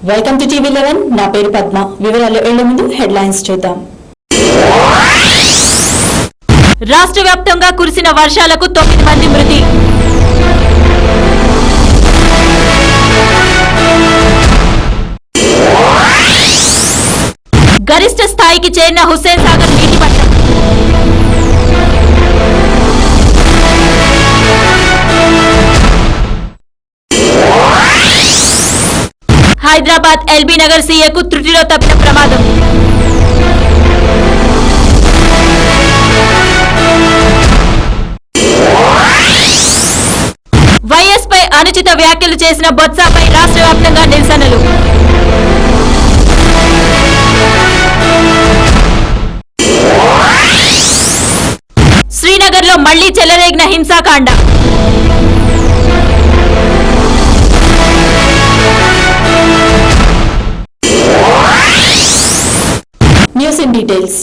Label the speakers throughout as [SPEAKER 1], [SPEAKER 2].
[SPEAKER 1] Welcome to TV 11 నా పేరు పద్మ. వివరాలు వెళ్లే ముందు హెడ్లైన్స్ చూద్దాం.
[SPEAKER 2] రాష్ట్ర వ్యాప్తంగా కురిసిన వర్షాలకు 9 మంది మృతి. గరిష్ట స్థాయికి చేరిన హుస్సేన్ సాగర్ నీటి మట్టం. హైదరాబాద్ ఎల్బీ నగర్ సీఏకు త్రుటిలో తప్పిన ప్రమాదం. వైఎస్ పై అనుచిత వ్యాఖ్యలు చేసిన బొత్సాపై రాష్ట్ర వ్యాప్తంగా నిరసనలు. శ్రీనగర్ లో మళ్లీ చెలరేగిన హింసాకాండ.
[SPEAKER 1] News in details.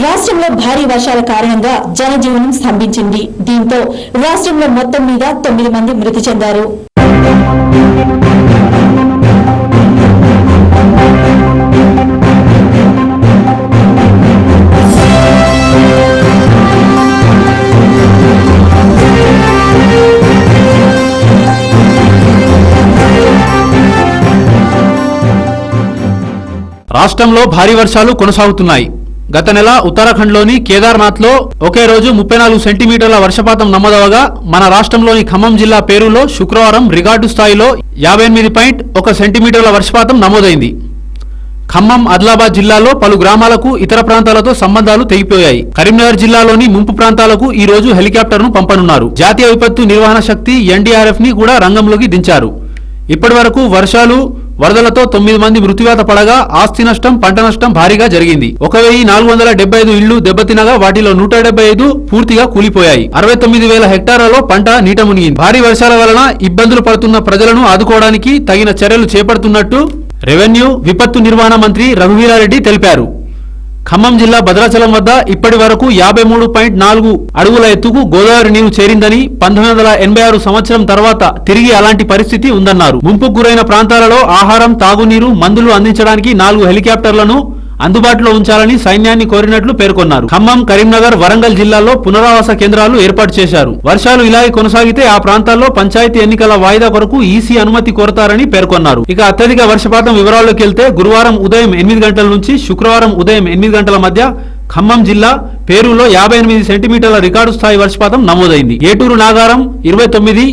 [SPEAKER 1] రాష్ట్రంలో భారీ వర్షాల కారణంగా జనజీవనం స్తంభించింది. దీంతో రాష్ట్రంలో మొత్తం మీద 9 మంది మృతి చెందారు.
[SPEAKER 3] రాష్ట్రంలో భారీ వర్షాలు కొనసాగుతున్నాయి. గత నెల ఉత్తరాఖండ్లోని కేదార్నాథ్లో ఒకే రోజు 34 సెంటీమీటర్ల వర్షపాతం నమోదవగా మన రాష్ట్రంలోని ఖమ్మం జిల్లా పేరులో శుక్రవారం రికార్డు స్థాయిలో 58.1 సెంటీమీటర్ల వర్షపాతం నమోదైంది. ఖమ్మం, ఆదిలాబాద్ జిల్లాలో పలు గ్రామాలకు ఇతర ప్రాంతాలతో సంబంధాలు తెగిపోయాయి. కరీంనగర్ జిల్లాలోని ముంపు ప్రాంతాలకు ఈ రోజు హెలికాప్టర్ను పంపనున్నారు. జాతీయ విపత్తు నిర్వహణ శక్తి ఎన్డీఆర్ఎఫ్ ని కూడా రంగంలోకి దించారు. ఇప్పటి వరకు వర్షాలు, వరదలతో 9 మంది మృత్యువాత పడగా ఆస్తి నష్టం, పంట నష్టం భారీగా జరిగింది. 1475 ఇళ్లు దెబ్బతినగా వాటిలో 175 పూర్తిగా కూలిపోయాయి. 69,000 హెక్టార్లలో పంట నీట మునిగింది. భారీ వర్షాల వలన ఇబ్బందులు పడుతున్న ప్రజలను ఆదుకోవడానికి తగిన చర్యలు చేపడుతున్నట్టు రెవెన్యూ, విపత్తు నిర్వహణ మంత్రి రఘువీరారెడ్డి తెలిపారు. ఖమ్మం జిల్లా భద్రాచలం వద్ద ఇప్పటి వరకు 53.4 అడుగుల ఎత్తుకు గోదావరి నీరు చేరిందని, 1986 సంవత్సరం తర్వాత తిరిగి అలాంటి పరిస్థితి ఉందన్నారు. ముంపుకు గురైన ప్రాంతాలలో ఆహారం, తాగునీరు, మందులు అందించడానికి 4 హెలికాప్టర్లను అందుబాటులో ఉంచాలని సైన్యాన్ని కోరినట్లు పేర్కొన్నారు. ఖమ్మం, కరీంనగర్, వరంగల్ జిల్లాల్లో పునరావాస కేంద్రాలు ఏర్పాటు చేశారు. వర్షాలు ఇలాగే కొనసాగితే ఆ ప్రాంతాల్లో పంచాయతీ ఎన్నికల వాయిదా కొరకు ఈసీ అనుమతి కోరతారని పేర్కొన్నారు. ఇక అత్యధిక వర్షపాతం వివరాల్లోకి వెళ్తే గురువారం ఉదయం 8 గంటల నుంచి శుక్రవారం ఉదయం 8 గంటల మధ్య ఖమ్మం జిల్లా పేరులో 58 సెంటీమీటర్ల రికార్డు స్థాయి వర్షపాతం నమోదైంది. ఏటూరు నాగారం 29,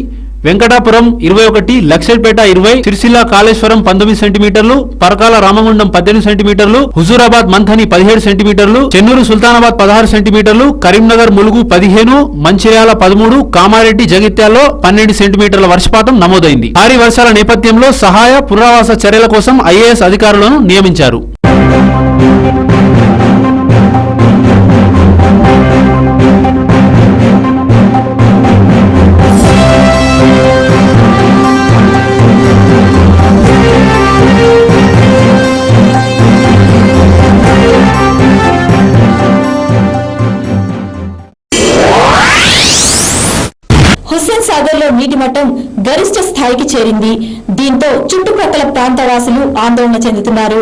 [SPEAKER 3] వెంకటాపురం 21, లక్షల్పేట 20, సిరిసిల్ల కాళేశ్వరం 19 సెంటీమీటర్లు, పరకాల రామగుండం 18 సెంటీమీటర్లు, హుజూరాబాద్ మంథని 17 సెంటీమీటర్లు, చెన్నూరు సుల్తానాబాద్ 16 సెంటీమీటర్లు, కరీంనగర్ ములుగు 15, మంచిర్యాల 13, కామారెడ్డి జగిత్యాల్లో 12 సెంటీమీటర్ల వర్షపాతం నమోదైంది. భారీ వర్షాల నేపథ్యంలో సహాయ, పునరావాస చర్యల కోసం ఐఏఎస్ అధికారులను నియమించారు.
[SPEAKER 1] హుస్సేన్ సాగర్ లో నీటి మట్టం గరిష్ట స్థాయికి చేరింది. దీంతో చుట్టుప్రక్కల ప్రాంత వాసులు ఆందోళన చెందుతున్నారు.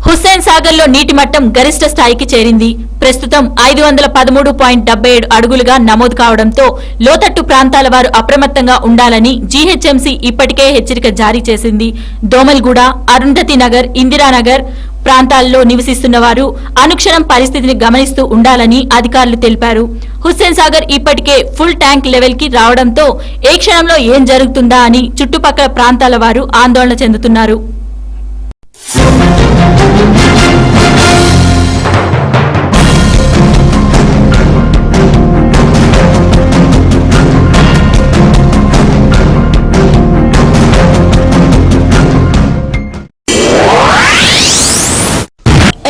[SPEAKER 2] హుస్సేన్ సాగర్ లో నీటి మట్టం గరిష్ట స్థాయికి చేరింది. ప్రస్తుతం 513.77 అడుగులుగా నమోదు కావడంతో లోతట్టు ప్రాంతాల వారు అప్రమత్తంగా ఉండాలని జీహెచ్ఎంసీ ఇప్పటికే హెచ్చరిక జారీ చేసింది. దోమల్గూడ, అరుంధతి నగర్, ఇందిరానగర్ ప్రాంతాల్లో నివసిస్తున్న వారు అనుక్షణం పరిస్థితిని గమనిస్తూ ఉండాలని అధికారులు తెలిపారు. హుస్సేన్ సాగర్ ఇప్పటికే ఫుల్ ట్యాంక్ లెవెల్ కి రావడంతో ఏ క్షణంలో ఏం జరుగుతుందా అని చుట్టుపక్కల ప్రాంతాల వారు ఆందోళన చెందుతున్నారు.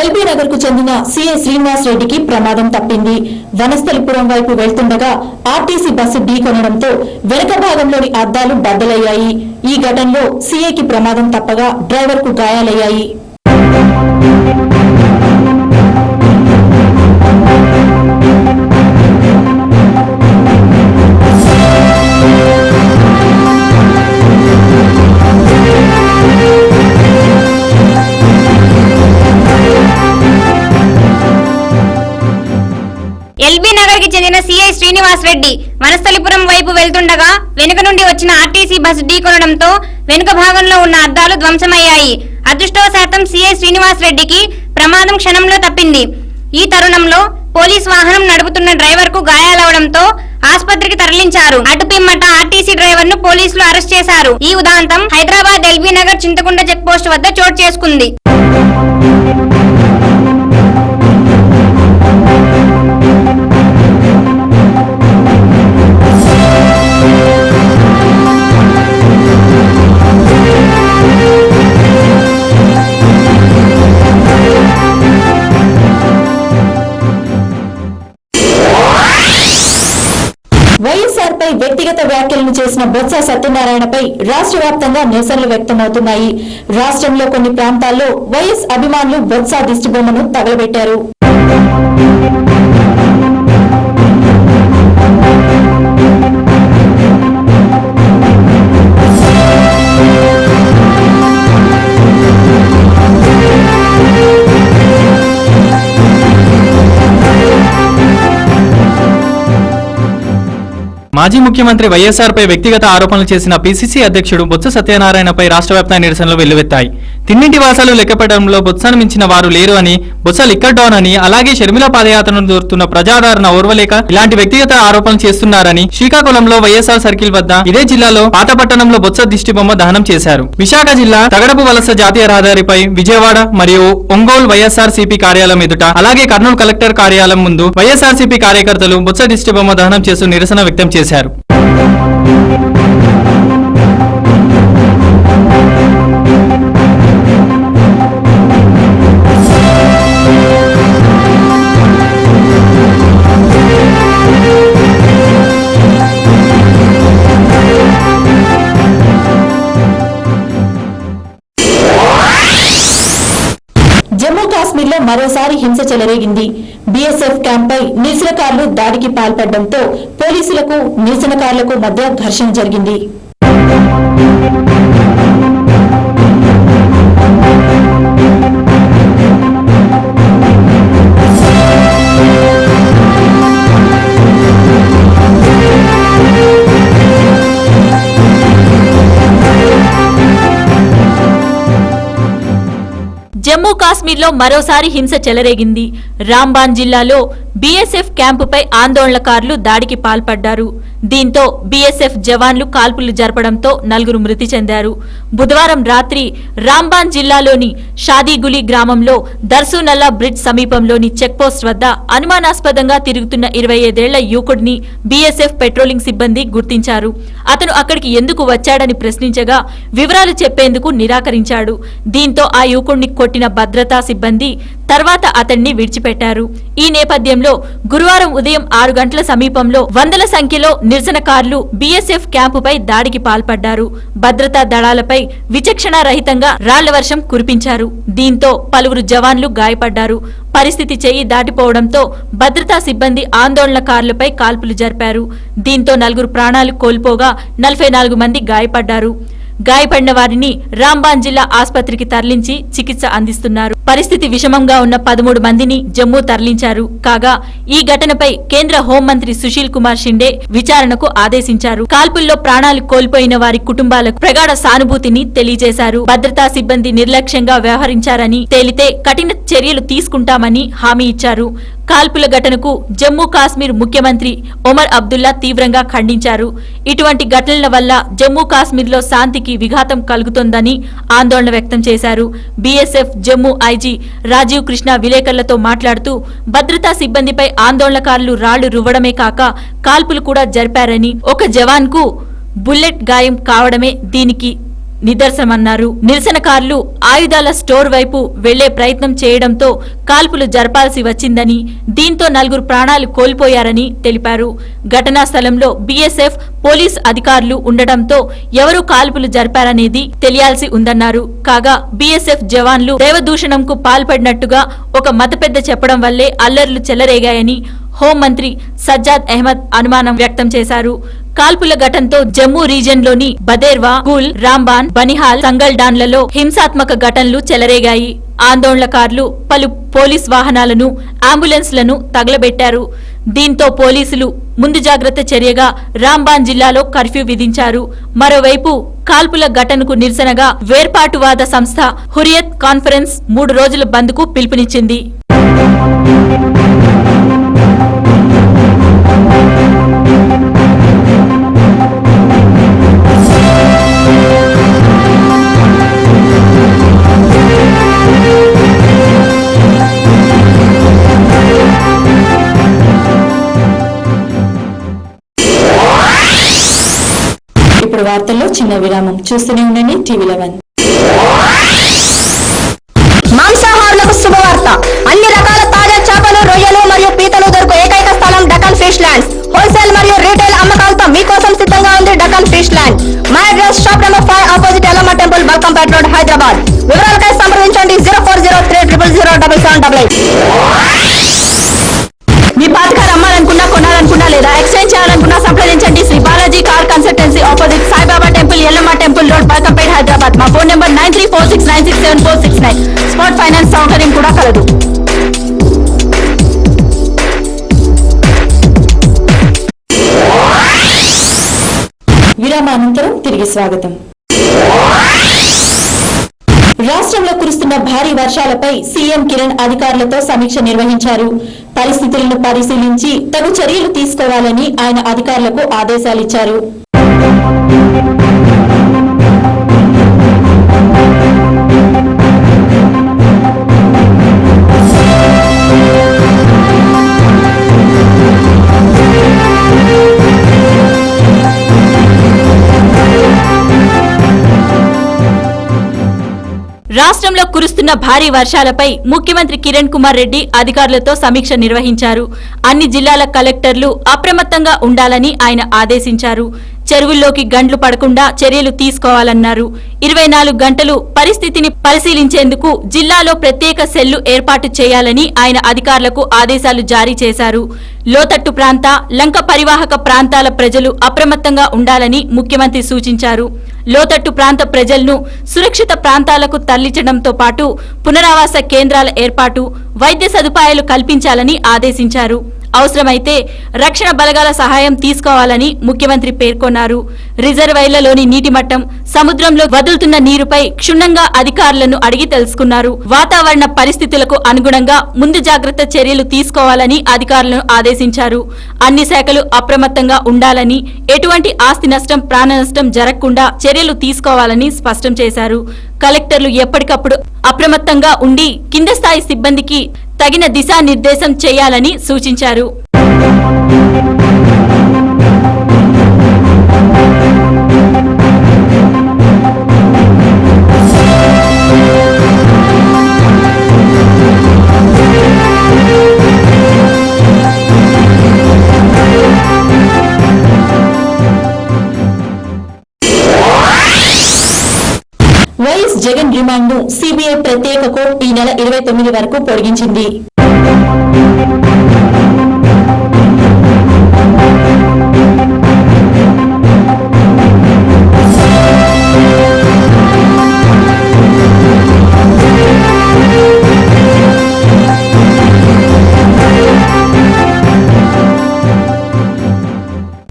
[SPEAKER 1] ఎల్బీ నగర్ కు చెందిన చెందిన సిఐ శ్రీనివాస్ రెడ్డికి ప్రమాదం తప్పింది. వనస్థలిపురం వైపు వెళ్తుండగా ఆర్టీసీ బస్సు ఢీకొనడంతో వెనుక భాగంలోని అద్దాలు బద్దలయ్యాయి. ఈ ఘటనలో సిఐకి ప్రమాదం తప్పగా డ్రైవర్ కు గాయాలయ్యాయి.
[SPEAKER 4] ఎల్బీ నగర్ కి చెందిన సిఐ శ్రీనివాస్ రెడ్డి వనస్థలిపురం వైపు వెళ్తుండగా వెనుక నుండి వచ్చిన ఆర్టీసీ బస్సు ఢీకొనడంతో వెనుక భాగంలో ఉన్న అద్దాలు ధ్వంసమయ్యాయి. అదృష్టవశాతం సిఐ శ్రీనివాస్ రెడ్డికి ప్రమాదం క్షణంలో తప్పింది. ఈ తరుణంలో పోలీస్ వాహనం నడుపుతున్న డ్రైవర్ కు గాయాలవడంతో ఆసుపత్రికి తరలించారు. అటుపిమ్మట ఆర్టీసీ డ్రైవర్ ను పోలీసులు అరెస్ట్ చేశారు. ఈ ఉదాంతం Hyderabad LB Nagar Chintakunta check post వద్ద చోటు చేసుకుంది.
[SPEAKER 1] వైఎస్ఆర్ పై వ్యక్తిగత వ్యాఖ్యలను చేసిన బొత్స సత్యనారాయణపై రాష్ట్ర వ్యాప్తంగా నిరసనలు వ్యక్తమవుతున్నాయి. రాష్ట్రంలో కొన్ని ప్రాంతాల్లో వైఎస్ అభిమానులు బొత్స దిష్టిబొమ్మను తగలబెట్టారు.
[SPEAKER 5] మాజీ ముఖ్యమంత్రి వైఎస్ఆర్ పై వ్యక్తిగత ఆరోపణలు చేసిన పిసిసి అధ్యక్షుడు బొత్స సత్యనారాయణపై రాష్ట్ర వ్యాప్తంగా నిరసనలు వెల్లువెత్తాయి. తిన్నింటి వాసాలు లెక్కపెట్టడంలో బొత్సను మించిన వారు లేరు అని, బొత్స లిక్కర్ డౌన్ అని, అలాగే షర్మిల పాదయాత్రను దూరుతున్న ప్రజాదరణ ఓర్వలేక ఇలాంటి వ్యక్తిగత ఆరోపణలు చేస్తున్నారని శ్రీకాకుళంలో వైఎస్ఆర్ సర్కిల్ వద్ద ఇదే జిల్లాలో పాతపట్టణంలో బొత్స దిష్టిబొమ్మ దహనం చేశారు. విశాఖ జిల్లా తగడపు వలస జాతీయ రహదారిపై విజయవాడ మరియు ఒంగోలు వైఎస్ఆర్ సిపి కార్యాలయం ఎదుట, అలాగే కర్నూలు కలెక్టర్ కార్యాలయం ముందు వైఎస్ఆర్ సిపి కార్యకర్తలు బొత్స దిష్టిబొమ్మ దహనం చేస్తూ నిరసన వ్యక్తం చేశారు.
[SPEAKER 1] జమ్మూ కాశ్మీర్లో మరోసారి హింస చెలరేగింది. బీఎస్ఎఫ్ క్యాంపై నిరసనకారులు దాడికి పాల్పడడంతో పోలీసులకు నిరసనకారులకు మధ్య ఘర్షణ జరిగింది.
[SPEAKER 2] జమ్మూ కాశ్మీర్లో మరోసారి హింస చెలరేగింది. రాంబాన్ జిల్లాలో బీఎస్ఎఫ్ క్యాంపుపై ఆందోళనకారులు దాడికి పాల్పడ్డారు. దీంతో బీఎస్ఎఫ్ జవాన్లు కాల్పులు జరపడంతో 4 మృతి చెందారు. బుధవారం రాత్రి రాంబాన్ జిల్లాలోని షాదీగులి గ్రామంలో దర్సునల్లా బ్రిడ్జ్ సమీపంలోని చెక్పోస్ట్ వద్ద అనుమానాస్పదంగా తిరుగుతున్న 25 ఏళ్ల యువకుడిని బీఎస్ఎఫ్ పెట్రోలింగ్ సిబ్బంది గుర్తించారు. అతను అక్కడికి ఎందుకు వచ్చాడని ప్రశ్నించగా వివరాలు చెప్పేందుకు నిరాకరించాడు. దీంతో ఆ యువకుడిని కొట్టిన భద్రతా సిబ్బంది తర్వాత అతన్ని విడిచిపెట్టారు. ఈ నేపథ్యంలో గురువారం ఉదయం 6 గంటల సమీపంలో వందల సంఖ్యలో నిరసనకారులు బీఎస్ఎఫ్ క్యాంపుపై దాడికి పాల్పడ్డారు. భద్రతా దళాలపై విచక్షణారహితంగా రాళ్ల వర్షం కురిపించారు. దీంతో పలువురు జవాన్లు గాయపడ్డారు. పరిస్థితి చెయ్యి దాటిపోవడంతో భద్రతా సిబ్బంది ఆందోళనకారులపై కాల్పులు జరిపారు. దీంతో 4 ప్రాణాలు కోల్పోగా 44 మంది గాయపడ్డారు. గాయపడిన వారిని రాంబాన్ జిల్లా ఆసుపత్రికి తరలించి చికిత్స అందిస్తున్నారు. పరిస్థితి విషమంగా ఉన్న 13 మందిని జమ్మూ తరలించారు. కాగా ఈ ఘటనపై కేంద్ర హోంమంత్రి సుశీల్ కుమార్ షిండే విచారణకు ఆదేశించారు. కాల్పుల్లో ప్రాణాలు కోల్పోయిన వారి కుటుంబాలకు ప్రగాఢ సానుభూతిని తెలియజేశారు. భద్రతా సిబ్బంది నిర్లక్ష్యంగా వ్యవహరించారని, తేలితే కఠిన చర్యలు తీసుకుంటామని హామీ ఇచ్చారు. కాల్పుల ఘటనకు జమ్మూ కాశ్మీర్ ముఖ్యమంత్రి ఒమర్ అబ్దుల్లా తీవ్రంగా ఖండించారు. ఇటువంటి ఘటనల వల్ల జమ్మూ కాశ్మీర్లో శాంతికి విఘాతం కలుగుతోందని ఆందోళన వ్యక్తం చేశారు. బీఎస్ఎఫ్ జమ్మూ ఐజీ రాజీవ్ కృష్ణ విలేకరులతో మాట్లాడుతూ భద్రతా సిబ్బందిపై ఆందోళనకారులు రాళ్లు రువ్వడమే కాక కాల్పులు కూడా జరిపారని, ఒక జవాన్ కు బుల్లెట్ గాయం కావడమే దీనికి నిదర్శనమన్నారు. నిరసనకారులు ఆయుధాల స్టోర్ వైపు వెళ్లే ప్రయత్నం చేయడంతో కాల్పులు జరపాల్సి వచ్చిందని, దీంతో 4 ప్రాణాలు కోల్పోయారని తెలిపారు. ఘటనా స్థలంలో బీఎస్ఎఫ్ పోలీస్ అధికారులు ఉండడంతో ఎవరు కాల్పులు జరిపారనేది తెలియాల్సి ఉందన్నారు. కాగా బీఎస్ఎఫ్ జవాన్లు దైవదూషణంకు పాల్పడినట్టుగా ఒక మత పెద్ద చెప్పడం వల్లే అల్లర్లు చెలరేగాయని హోంమంత్రి సజ్జాద్ అహ్మద్ అనుమానం వ్యక్తం చేశారు. కాల్పుల ఘటనతో జమ్మూ రీజియన్లోని బదేర్వా, గుల్, రాంబాన్, బనిహాల్, సంగల్డాన్లలో హింసాత్మక ఘటనలు చెలరేగాయి. ఆందోళనకారులు పలు పోలీస్ వాహనాలను, అంబులెన్స్లను తగలబెట్టారు. దీంతో పోలీసులు ముందు జాగ్రత్త చర్యగా రాంబాన్ జిల్లాలో కర్ఫ్యూ విధించారు. మరోవైపు కాల్పుల ఘటనకు నిరసనగా వేర్పాటువాద సంస్థ హురియత్ కాన్ఫరెన్స్ 3 రోజుల బంద్కు పిలుపునిచ్చింది.
[SPEAKER 1] ఇప్పుడు వార్తల్లో చిన్న విరామం. చూస్తూనే ఉండండి టీవీ11.
[SPEAKER 6] మాంసాహారులకు శుభవార్త. అన్ని రకాల తాజా చేపలు, రొయ్యలు మరియు పీతలు దొరుకు ఏకైక స్థలం డకన్ ఫిష్ ల్యాండ్స్. హోల్సేల్ మరియు రీటైల్ అమ్మకాలతో మీకోసం సిద్ధంగా ఉంది Deccan fish land. My address shop number 5 opposite Yellamma temple, Balkampet road, Hyderabad. వివరాలకై సంప్రదించండి 0403000088. మీ పాత కార్ అమ్మాలనుకున్నా, కొనాలనుకున్నా లేదా ఎక్స్చేంజ్ చేయాలనుకున్నా సంప్రదించండి Shri Balaji car consultancy, opposite Saibaba temple, Yellamma temple road, Balkampet, Hyderabad. మా ఫోన్ నెంబర్ 9346967469. స్పాట్ ఫైనాన్స్ సౌకర్యం కూడా కలదు.
[SPEAKER 1] విరామానంతరం తిరిగి స్వాగతం. రాష్ట్రంలో కురుస్తున్న భారీ వర్షాలపై సీఎం కిరణ్ అధికారులతో సమీక్ష నిర్వహించారు. పరిస్థితులను పరిశీలించి తగు చర్యలు తీసుకోవాలని ఆయన అధికారులకు ఆదేశాలిచ్చారు.
[SPEAKER 2] రాష్ట్రంలో కురుస్తున్న భారీ వర్షాలపై ముఖ్యమంత్రి కిరణ్ కుమార్ రెడ్డి అధికారులతో సమీక్ష నిర్వహించారు. అన్ని జిల్లాల కలెక్టర్లు అప్రమత్తంగా ఉండాలని ఆయన ఆదేశించారు. చెరువుల్లోకి గండ్లు పడకుండా చర్యలు తీసుకోవాలన్నారు. 24 గంటలు పరిస్థితిని పరిశీలించేందుకు జిల్లాలో ప్రత్యేక సెల్లు ఏర్పాటు చేయాలని ఆయన అధికారులకు ఆదేశాలు జారీ చేశారు. లోతట్టు ప్రాంత, లంక పరివాహక ప్రాంతాల ప్రజలు అప్రమత్తంగా ఉండాలని ముఖ్యమంత్రి సూచించారు. లోతట్టు ప్రాంత ప్రజలను సురక్షిత ప్రాంతాలకు తరలించడంతో పాటు పునరావాస కేంద్రాల ఏర్పాటు, వైద్య సదుపాయాలు కల్పించాలని ఆదేశించారు. అవసరమైతే రక్షణ బలగాల సహాయం తీసుకోవాలని ముఖ్యమంత్రి పేర్కొన్నారు. రిజర్వాయర్లలోని నీటి మట్టం, సముద్రంలో వదులుతున్న నీరుపై క్షుణ్ణంగా అధికారులను అడిగి తెలుసుకున్నారు. వాతావరణ పరిస్థితులకు అనుగుణంగా ముందు జాగ్రత్త చర్యలు తీసుకోవాలని అధికారులను ఆదేశించారు. అన్ని శాఖలు అప్రమత్తంగా ఉండాలని, ఎటువంటి ఆస్తి నష్టం, ప్రాణ నష్టం జరగకుండా చర్యలు తీసుకోవాలని స్పష్టం చేశారు. కలెక్టర్లు ఎప్పటికప్పుడు అప్రమత్తంగా ఉండి కింద స్థాయి సిబ్బందికి తగిన దిశానిర్దేశం చేయాలని సూచించారు.
[SPEAKER 1] వైఎస్ జగన్ రిమాండ్ను సిబిఐ ప్రత్యేక కోర్టు ఈ నెల 29 వరకు పొడిగించింది.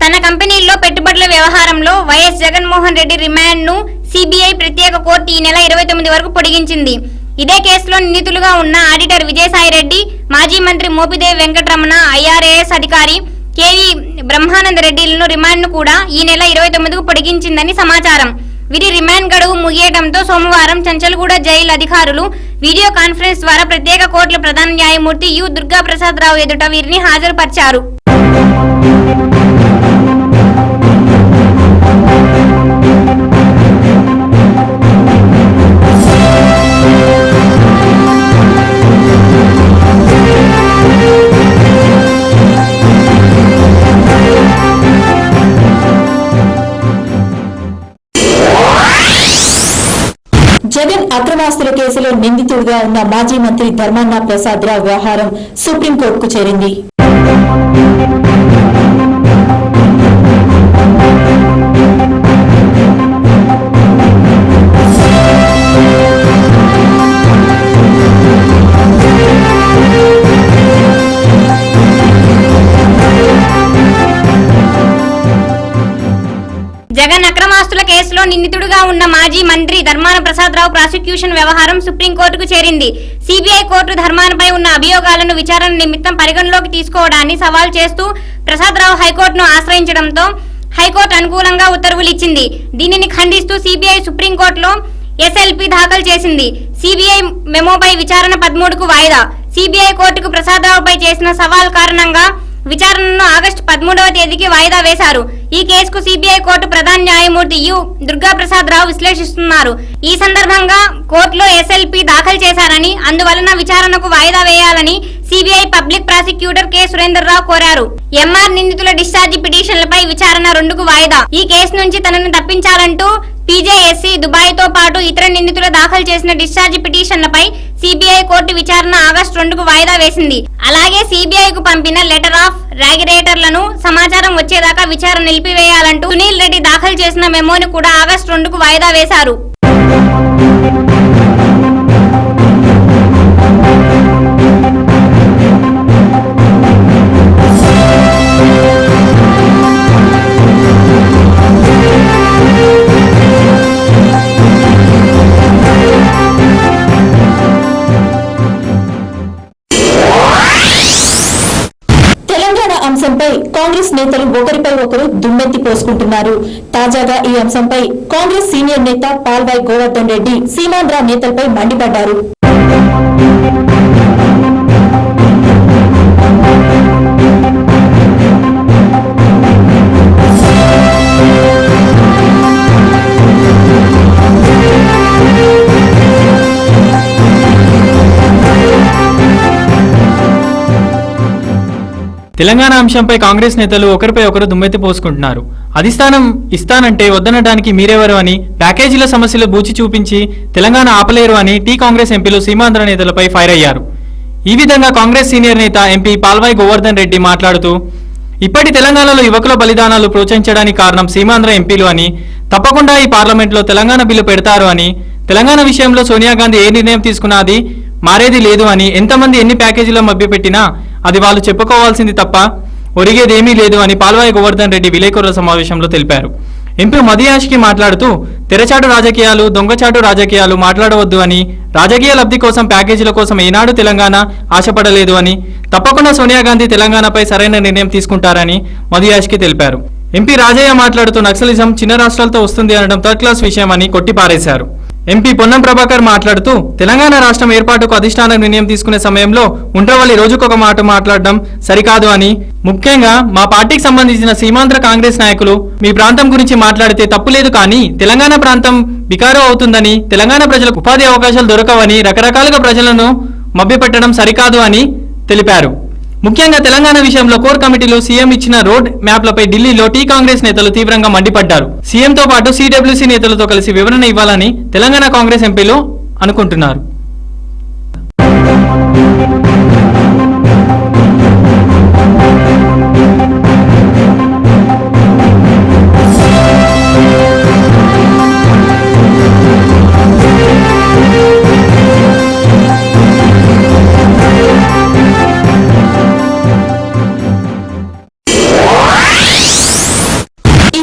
[SPEAKER 4] తన కంపెనీల్లో పెట్టుబడుల వ్యవహారంలో వైఎస్ జగన్మోహన్ రెడ్డి రిమాండ్ ను సిబిఐ ప్రత్యేక కోర్టు ఈ నెల 29 వరకు పొడిగించింది. ఇదే కేసులో నిందితులుగా ఉన్న ఆడిటర్ విజయసాయిరెడ్డి, మాజీ మంత్రి మోపిదేవి వెంకటరమణ, ఐఆర్ఏఎస్ అధికారి కేవి బ్రహ్మానంద రెడ్డిలను రిమాండ్ ను కూడా ఈ నెల 29కు పొడిగించిందని సమాచారం. వీరి రిమాండ్ గడువు ముగియడంతో సోమవారం చంచల్గూడ జైలు అధికారులు వీడియో కాన్ఫరెన్స్ ద్వారా ప్రత్యేక కోర్టుల ప్రధాన న్యాయమూర్తి యు దుర్గాప్రసాద్ రావు ఎదుట వీరిని హాజరుపరిచారు.
[SPEAKER 1] అక్రమాస్తుల కేసులో నిందితుడిగా ఉన్న మాజీ మంత్రి ధర్మాన ప్రసాదరావు వ్యవహారం సుప్రీంకోర్టుకు చేరింది.
[SPEAKER 4] జగన్ అక్రమాస్తుల కేసులో నిందితుడిగా ఉన్న మాజీ మంత్రి ధర్మాన ప్రసాదరావు ప్రాసిక్యూషన్ వ్యవహారం సుప్రీంకోర్టుకు చేరింది. సిబిఐ కోర్టు ధర్మానపై ఉన్న అభియోగాలను విచారణ నిమిత్తం పరిగణలోకి తీసుకోవడాన్ని సవాల్ చేస్తూ ప్రసాదరావు హైకోర్టును ఆశ్రయించడంతో హైకోర్టు అనుకూలంగా ఉత్తర్వులు ఇచ్చింది. దీనిని ఖండిస్తూ సిబిఐ సుప్రీంకోర్టులో ఎస్ఎల్పి దాఖలు చేసింది. సిబిఐ మెమోపై విచారణ 13కు వాయిదా. సిబిఐ కోర్టుకు ప్రసాదరావుపై చేసిన సవాల్ కారణంగా విచారణను ఆగస్టు 13వ తేదీకి వాయిదా వేశారు. ఈ కేసుకు సిబిఐ కోర్టు ప్రధాన న్యాయమూర్తి యు దుర్గాప్రసాదరావు విశ్లేషిస్తున్నారు. ఈ సందర్భంగా కోర్టులో ఎస్ఎల్పి దాఖలు చేశారని, అందువలన విచారణకు వాయిదా వేయాలని CBI public prosecutor K Surender Rao కోరారు. ఎంఆర్ నిందితుల డిశ్చార్జి పిటిషన్లపై విచారణ 2కు వాయిదా. ఈ కేసు నుంచి తనను తప్పించాలంటూ పీజేఎస్సీ దుబాయ్తో పాటు ఇతర నిందితులు దాఖలు చేసిన డిశ్చార్జి పిటిషన్లపై సిబిఐ కోర్టు విచారణ ఆగస్టు 2కు వాయిదా వేసింది. అలాగే సిబిఐకు పంపిన లెటర్ ఆఫ్ రెగ్యులేటర్లను సమాచారం వచ్చేదాకా విచారణ నిలిపివేయాలంటూ సునీల్ రెడ్డి దాఖలు చేసిన మెమోను కూడా ఆగస్టు 2కు వాయిదా వేశారు.
[SPEAKER 1] అంశంపై కాంగ్రెస్ నేతలు ఒకరిపై ఒకరు దుమ్మెత్తి పోసుకుంటున్నారు. తాజాగా ఈ అంశంపై కాంగ్రెస్ సీనియర్ నేత పాల్వాయ్ గోవర్ధన్ రెడ్డి సీమాంధ్ర నేతలపై మండిపడ్డారు.
[SPEAKER 5] తెలంగాణ అంశంపై కాంగ్రెస్ నేతలు ఒకరిపై ఒకరు దుమ్మెత్తి పోసుకుంటున్నారు. అధిష్టానం ఇస్తానంటే వద్దనడానికి మీరెవరు అని, ప్యాకేజీల సమస్యలు బూచి చూపించి తెలంగాణ ఆపలేరు అని టీ కాంగ్రెస్ ఎంపీలు సీమాంధ్ర నేతలపై ఫైర్ అయ్యారు. ఈ విధంగా కాంగ్రెస్ సీనియర్ నేత ఎంపీ పాల్వాయ్ గోవర్ధన్ రెడ్డి మాట్లాడుతూ, ఇప్పటి తెలంగాణలో యువకుల బలిదానాలు ప్రోత్సహించడానికి కారణం సీమాంధ్ర ఎంపీలు అని, తప్పకుండా ఈ పార్లమెంట్లో తెలంగాణ బిల్లు పెడతారు అని, తెలంగాణ విషయంలో సోనియా గాంధీ ఏ నిర్ణయం తీసుకున్నా అది మారేది లేదు అని, ఎంతమంది ఎన్ని ప్యాకేజీలో మభ్యపెట్టినా అది వాళ్ళు చెప్పుకోవాల్సింది తప్ప ఒరిగేదేమీ లేదు అని పాల్వాయి గోవర్ధన్ రెడ్డి విలేకరుల సమావేశంలో తెలిపారు. ఎంపీ మదియాష్కి మాట్లాడుతూ, తెరచాటు రాజకీయాలు, దొంగచాటు రాజకీయాలు మాట్లాడవద్దు అని, రాజకీయ లబ్ధి కోసం ప్యాకేజీల కోసం ఏనాడు తెలంగాణ ఆశపడలేదు అని, తప్పకుండా సోనియా గాంధీ తెలంగాణపై సరైన నిర్ణయం తీసుకుంటారని మదియాష్కి తెలిపారు. ఎంపీ రాజయ్య మాట్లాడుతూ, నక్సలిజం చిన్న రాష్ట్రాలతో వస్తుంది అనడం థర్డ్ క్లాస్ విషయం అని కొట్టిపారేశారు. ఎంపీ పొన్నం ప్రభాకర్ మాట్లాడుతూ, తెలంగాణ రాష్ట్రం ఏర్పాటుకు అధిష్టానం నిర్ణయం తీసుకునే సమయంలో ఉండ్రవల్లి రోజుకొక మాట మాట్లాడడం సరికాదు అని, ముఖ్యంగా మా పార్టీకి సంబంధించిన సీమాంధ్ర కాంగ్రెస్ నాయకులు మీ ప్రాంతం గురించి మాట్లాడితే తప్పులేదు, కానీ తెలంగాణ ప్రాంతం బికారో అవుతుందని, తెలంగాణ ప్రజలకు ఉపాధి అవకాశాలు దొరకవని రకరకాలుగా ప్రజలను మభ్యపెట్టడం సరికాదు అని తెలిపారు. ముఖ్యంగా తెలంగాణ విషయంలో కోర్ కమిటీలో సీఎం ఇచ్చిన రోడ్ మ్యాప్లపై ఢిల్లీలో టీ కాంగ్రెస్ నేతలు తీవ్రంగా మండిపడ్డారు. సీఎంతో పాటు సిడబ్ల్యూసీ నేతలతో కలిసి వివరణ ఇవ్వాలని తెలంగాణ కాంగ్రెస్ ఎంపీలు అనుకుంటున్నారు.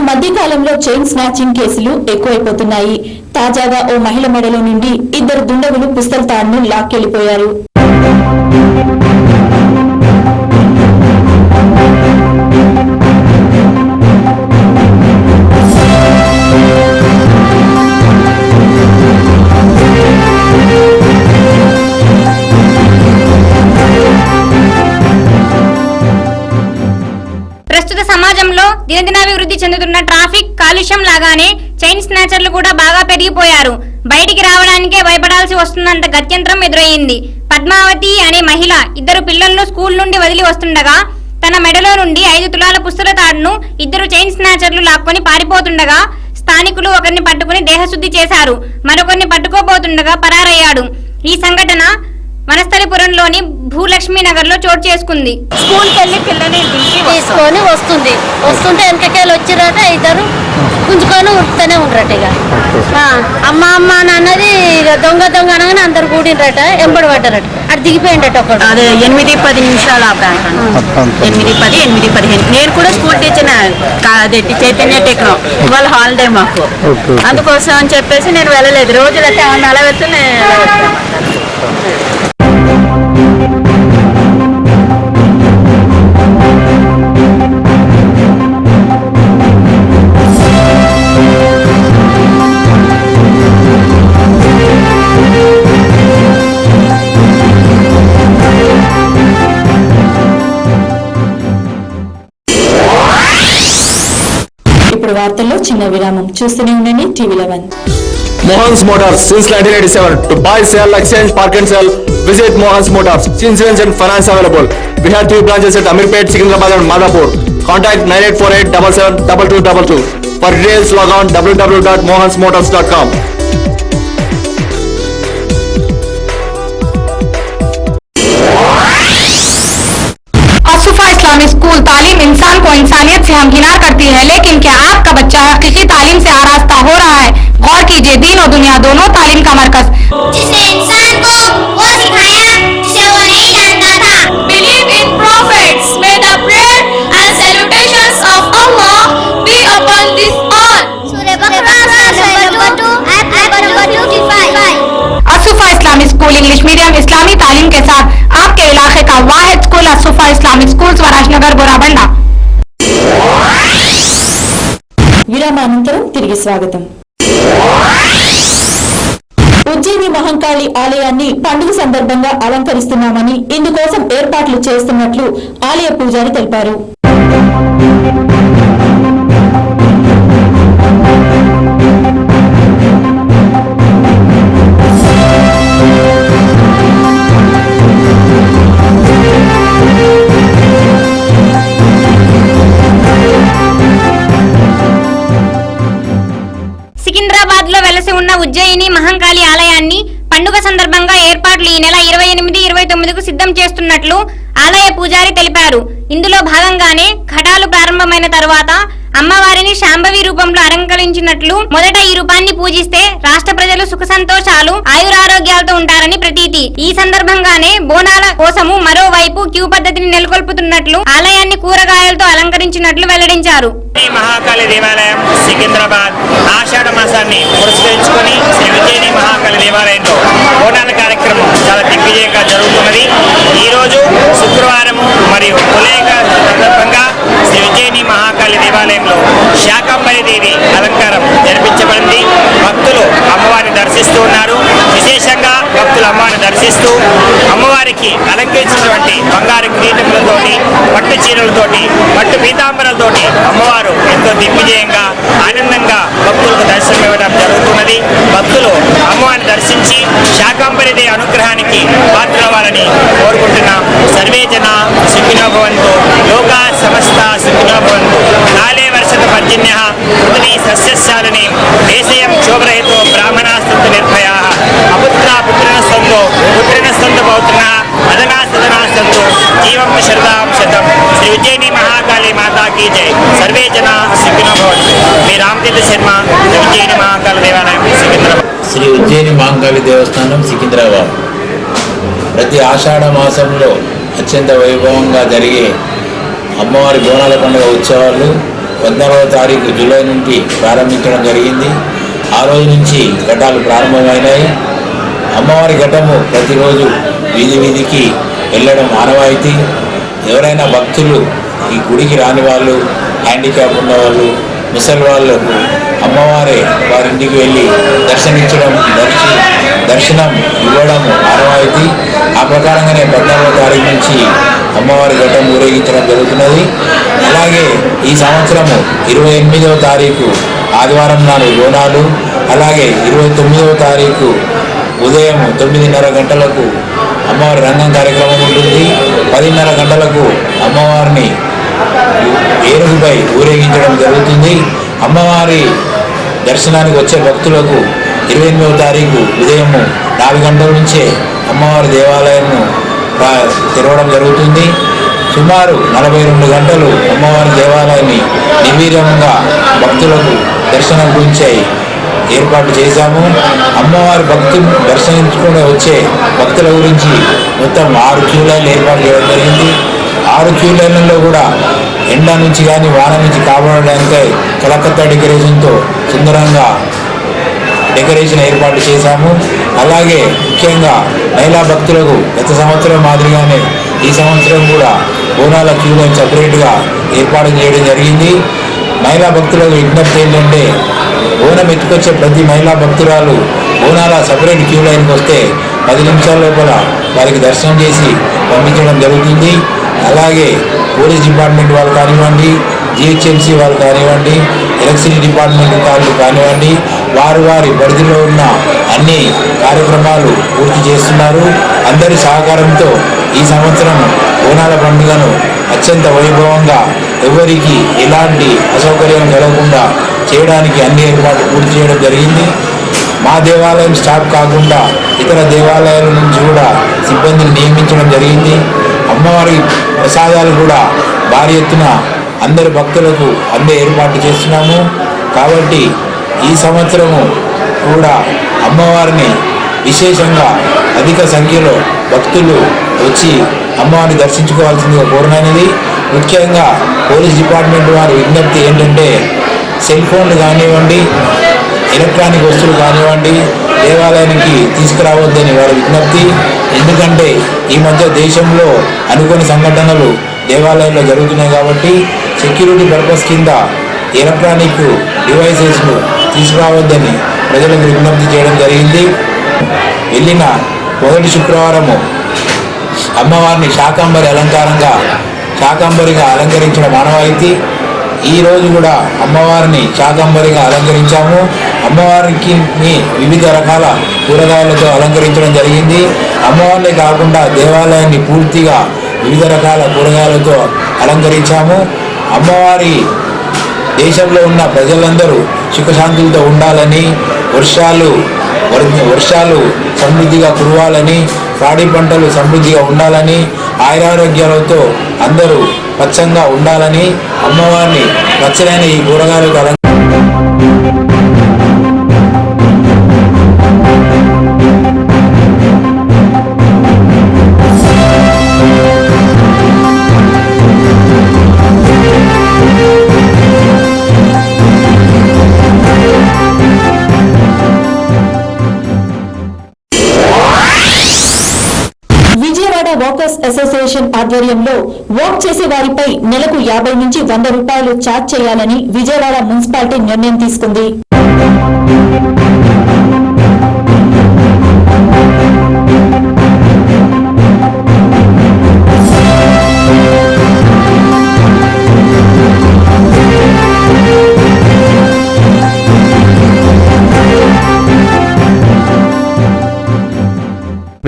[SPEAKER 1] మధ్యకాలంలో చైన్ స్నాచింగ్ కేసులు ఎక్కువైపోతున్నాయి. తాజాగా ఓ మహిళ మెడలో నుండి 2 దుండగులు పిస్తల్ తాడును లాక్కెళ్లిపోయారు.
[SPEAKER 4] ప్రస్తుత సమాజంలో దినదినాభివృద్ధి చెందుతున్న ట్రాఫిక్ కాలుష్యం లాగానే చైన్ స్నాచర్లు కూడా బాగా పెరిగిపోయారు. బయటికి రావడానికే భయపడాల్సి వస్తున్నంత గత్యంతరం ఎదురయ్యింది. పద్మావతి అనే మహిళ 2 పిల్లలను స్కూల్ నుండి వదిలి వస్తుండగా తన మెడలో నుండి 5 తులాల పుస్తల తాడును 2 చైన్ స్నాచర్లు లాక్కొని పారిపోతుండగా స్థానికులు ఒకరిని పట్టుకుని దేహశుద్ధి చేశారు. మరొకరిని పట్టుకోబోతుండగా పరారయ్యాడు. ఈ సంఘటన వనస్థలిపురంలోని భూలక్ష్మీ నగర్ లో చోటు చేసుకుంది.
[SPEAKER 7] స్కూల్కి వెళ్ళి పిల్లని తీసుకొని వస్తుంటే వెనకకేళ్ళు వచ్చిరట, ఇద్దరు గుంజుకొని ఉరుకుతూనే ఉండరట. ఇక అమ్మ అమ్మ అని అన్నది దొంగ దొంగ అనగానే అందరు కూడినరట, ఎంబడి పడ్డారట. అటు దిగిపోయిండట ఒకటి.
[SPEAKER 8] అదే 8-10 నిమిషాలు ఆ బ్యాంక్ 8-10, 8-15. నేను కూడా స్కూల్ టీచర్, అదే చైతన్య టెక్నో. ఇవాళ హాలిడే మాకు, అందుకోసం అని చెప్పేసి నేను వెళ్ళలేదు. రోజులు అయితే అలా వెళ్తే
[SPEAKER 1] ఇప్పుడు వార్తల్లో చిన్న విరామం. చూస్తూనే ఉండండి TV11.
[SPEAKER 9] Mohan's Motors since 1987. To buy, sell, exchange, park and sell, visit Mohan's Motors. Insurance and finance available. We have 3 branches at Amirpet, Secunderabad and Madhapur. Contact 9848772222. For details log on www.mohansmotors.com.
[SPEAKER 6] Asufa Islamic school तालीम इंसान को इंसानियत से हमकिनार करती है, लेकिन क्या आपका बच्चा हकीकी तालीम से आरास्ता हो रहा है? गौर कीजिए, दीन और दुनिया दोनों तालीम का मरकज,
[SPEAKER 10] जिसने इंसान को वो सिखाया जिसे वो नहीं जानता था.
[SPEAKER 11] Believe in prophets. May the prayer and salutations of Allah be upon this all.
[SPEAKER 10] सूरह Baqarah number 2 ayat number 25.
[SPEAKER 6] Asufa Islamic school English medium इस्लामी तालीम के साथ आपके इलाके का वाहिद school Asufa Islamic school Swarajnagar Gorabanda.
[SPEAKER 1] విరామానంతరం తిరిగి స్వాగతం. ఉజ్జయిని మహంకాళి ఆలయాన్ని పండుగ సందర్భంగా అలంకరిస్తున్నామని, ఇందుకోసం ఏర్పాట్లు చేస్తున్నట్లు ఆలయ పూజారి తెలిపారు.
[SPEAKER 4] సికింద్రాబాద్ లో వెలసి ఉన్న ఉజ్జయిని మహంకాళి ఆలయాన్ని పండుగ సందర్భంగా ఏర్పాట్లు ఈ నెల 28, 29కు సిద్ధం చేస్తున్నట్లు ఆలయ పూజారి తెలిపారు. ఇందులో భాగంగానే ఘటాలు ప్రారంభమైన తరువాత అమ్మవారిని శాంభవి రూపంలో అలంకరించినట్లు. మొదట ఈ రూపాన్ని పూజిస్తే రాష్ట్ర ప్రజలు సుఖ సంతోషాలు, ఆయురారోగ్యాలతో ఉంటారని ప్రతీతి. ఈ సందర్భంగానే బోనాల కోసము మరోవైపు క్యూ పద్ధతిని నెలకొల్పుతున్నట్లు, ఆలయాన్ని కూరగాయలతో అలంకరించినట్లు వెల్లడించారు.
[SPEAKER 12] మహాకాళి దేవాలయం సికింద్రాబాద్ ఆషాఢ మాసాన్ని పురస్కరించుకొని శ్రీ ఉజ్జయిని మహాకాళి దేవాలయంలో బోనాల కార్యక్రమం చాలా దిగ్విజయంగా జరుగుతున్నది. ఈ రోజు శుక్రవారం మరియు తొలేక సందర్భంగా శ్రీ ఉజ్జయిని మహాకాళి దేవాలయంలో శాకంబరి దేవి అలంకారం జరిపించబడింది. భక్తులు అమ్మవారిని దర్శిస్తూ ఉన్నారు. విశేషంగా భక్తులు అమ్మవారిని దర్శిస్తూ అమ్మవారికి అలంకరించినటువంటి బంగారు కిరీటములతోటి, పట్టు చీరలతోటి, పట్టు పీతాంబరాలతోటి అమ్మవారు ఎంతో దిగ్విజయంగా ఆనందంగా భక్తులకు దర్శనం ఇవ్వడం జరుగుతున్నది. భక్తులు అమ్మవారిని దర్శించి శాకంబరి దేవి అనుగ్రహానికి పాత్రవాలని కోరుకుంటున్నాం. సర్వే జన సుఖినో భవంతు, లోకా సమస్త సుఖినో భవంతు. కాలే వర్షత పర్జన్యః పృథివీ సస్యశాలినీ దేశయం క్షోభరహితో బ్రాహ్మణాస్తు నిర్భయాః అపుత్రా పుత్రిణస్సంతో పుత్రిణస్సంతో పౌత్రిణః అదనా సదనా సంతు జీవం శరదాం శతం. శ్రీ ఉజ్జయిని మహాకాళి మాతాకి జై. సర్వే జన సుఖినో భవంతు. మీ రామతీర్థ శర్మ, శ్రీ ఉజ్జయిని మహాకాళి దేవాలయం సికింద్రాబాద్.
[SPEAKER 13] శ్రీ ఉజ్జయిని మహంకాళి దేవస్థానం సికింద్రాబాద్ ప్రతి ఆషాఢ మాసంలో అత్యంత వైభవంగా జరిగే అమ్మవారి బోనాల పండుగ ఉత్సవాలు 14వ తారీఖు జూలై నుండి ప్రారంభించడం జరిగింది. ఆ రోజు నుంచి ఘటాలు ప్రారంభమైనాయి. అమ్మవారి ఘటము ప్రతిరోజు వీధి వీధికి వెళ్ళడం ఆనవాయితీ. ఎవరైనా భక్తులు ఈ గుడికి రాని వాళ్ళు, హ్యాండిక్యాప్ ఉన్నవాళ్ళు, ముసలి వాళ్ళకు అమ్మవారే వారింటికి వెళ్ళి దర్శనం ఇవ్వడం ఆనవాయితీ. ఆ ప్రకారంగానే 14వ తారీఖు నుంచి అమ్మవారి ఘటం ఊరేగించడం జరుగుతున్నది. అలాగే ఈ సంవత్సరము 28వ తారీఖు ఆదివారం నాడు బోనాలు, అలాగే 29వ తారీఖు ఉదయం 9:30 గంటలకు అమ్మవారి రంగం కార్యక్రమం ఉంటుంది. 10:30 గంటలకు అమ్మవారిని ఏనుగుపై ఊరేగించడం జరుగుతుంది. అమ్మవారి దర్శనానికి వచ్చే భక్తులకు 28వ తారీఖు ఉదయం 4 గంటల నుంచే అమ్మవారి దేవాలయాన్ని తెరవడం జరుగుతుంది. సుమారు 42 గంటలు అమ్మవారి దేవాలయాన్ని నిర్వీర్యంగా భక్తులకు దర్శనం గురించి ఏర్పాటు చేశాము. అమ్మవారి భక్తులు దర్శించుకుని వచ్చే భక్తుల గురించి మొత్తం 6 క్యూ లైన్లు ఏర్పాటు చేయడం జరిగింది. 6 క్యూ లైన్లలో కూడా ఎండ నుంచి కానీ వాన నుంచి కాపాడడానికై కలకత్తా డెకరేషన్తో సుందరంగా డెకరేషన్ ఏర్పాటు చేశాము. అలాగే ముఖ్యంగా మహిళా భక్తులకు గత సంవత్సరం మాదిరిగానే ఈ సంవత్సరం కూడా బోనాల క్యూ లైన్ సపరేట్గా ఏర్పాటు చేయడం జరిగింది. మహిళా భక్తులకు విజ్ఞప్తి ఏంటంటే బోనం ఎత్తుకొచ్చే ప్రతి మహిళా భక్తురాలు బోనాల సపరేట్ క్యూ లైన్కి వస్తే 10 నిమిషాల లోపల వారికి దర్శనం చేసి పంపించడం జరుగుతుంది. అలాగే పోలీస్ డిపార్ట్మెంట్ వాళ్ళు కానివ్వండి, జిహెచ్ఎంసీ వాళ్ళు కానివ్వండి, ఎలక్ట్రిసిటీ డిపార్ట్మెంట్ వాళ్ళు కానివ్వండి, వారి పరిధిలో ఉన్న అన్ని కార్యక్రమాలు పూర్తి చేస్తున్నారు. అందరి సహకారంతో ఈ సంవత్సరం బోనాల పండుగను అత్యంత వైభవంగా ఎవరికి ఎలాంటి అసౌకర్యం కలగకుండా చేయడానికి అన్ని ఏర్పాట్లు పూర్తి చేయడం జరిగింది. మా దేవాలయం స్టాఫ్ కాకుండా ఇతర దేవాలయాల నుంచి కూడా సిబ్బందిని నియమించడం జరిగింది. అమ్మవారి ప్రసాదాలు కూడా భారీ ఎత్తున అందరి భక్తులకు అందే ఏర్పాటు చేస్తున్నాము. కాబట్టి ఈ సంవత్సరము కూడా అమ్మవారిని విశేషంగా అధిక సంఖ్యలో భక్తులు వచ్చి అమ్మవారిని దర్శించుకోవాల్సిందిగా కోరనైనది. ముఖ్యంగా పోలీస్ డిపార్ట్మెంట్ వారి విజ్ఞప్తి ఏంటంటే సెల్ ఫోన్లు కానివ్వండి, ఎలక్ట్రానిక్ వస్తువులు కానివ్వండి దేవాలయానికి తీసుకురావద్దని వారి విజ్ఞప్తి. ఎందుకంటే ఈ మధ్య దేశంలో అనుకోని సంఘటనలు దేవాలయంలో జరుగుతున్నాయి కాబట్టి సెక్యూరిటీ పర్పస్ కింద ఎలక్ట్రానిక్ డివైసెస్ను తీసుకురావద్దని ప్రజలకు విజ్ఞప్తి చేయడం జరిగింది. వెళ్ళిన మొదటి శుక్రవారము అమ్మవారిని శాకాంబరిగా అలంకరించడం ఆనవాయితీ. ఈరోజు కూడా అమ్మవారిని శాకాంబరిగా అలంకరించాము. అమ్మవారికి వివిధ రకాల కూరగాయలతో అలంకరించడం జరిగింది. అమ్మవారిని కాకుండా దేవాలయాన్ని పూర్తిగా వివిధ రకాల కూరగాయలతో అలంకరించాము. అమ్మవారి దేశంలో ఉన్న ప్రజలందరూ సుఖశాంతులతో ఉండాలని, వర్షాలు సమృద్ధిగా కురవాలని, పాడి పంటలు సమృద్ధిగా ఉండాలని, ఆయురారోగ్యాలతో అందరూ పచ్చంగా ఉండాలని అమ్మవారిని పచ్చనైన ఈ కూరగాయలకు
[SPEAKER 1] వర్కర్స్ అసోసియేషన్ ఆధ్వర్యంలో వర్క్ చేసే వారిపై నెలకు 50 నుంచి 100 రూపాయలు ఛార్జ్ చేయాలని విజయవాడ మున్సిపాలిటీ నిర్ణయం తీసుకుంది.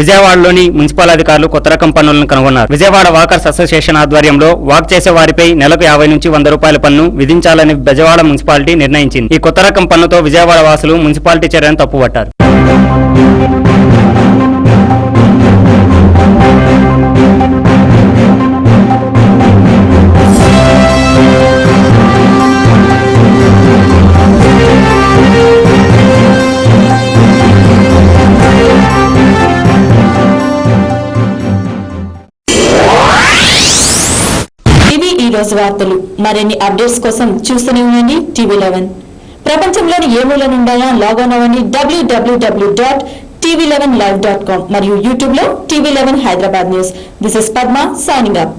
[SPEAKER 14] విజయవాడలోని మున్సిపల్ అధికారులు కొత్త రకం పన్నులను కనుగొన్నారు. విజయవాడ వాకర్స్ అసోసియేషన్ ఆధ్వర్యంలో వాక్ చేసే వారిపై నెలకు 50 నుంచి 100 రూపాయల పన్ను విధించాలని విజయవాడ మున్సిపాలిటీ నిర్ణయించింది. ఈ కొత్త రకం పన్నుతో విజయవాడ వాసులు మున్సిపాలిటీ చర్యను తప్పుపట్టారు.
[SPEAKER 1] రోజు వార్తలు మరిన్ని అప్డేట్స్ కోసం చూస్తూనే ఉండండి TV11. ప్రపంచంలోని ఏ మూల నుండైనా లాగిన్ అవ్వండి www.tv11live.com మరియు యూట్యూబ్ లో TV11 Hyderabad news. This is Padma signing up.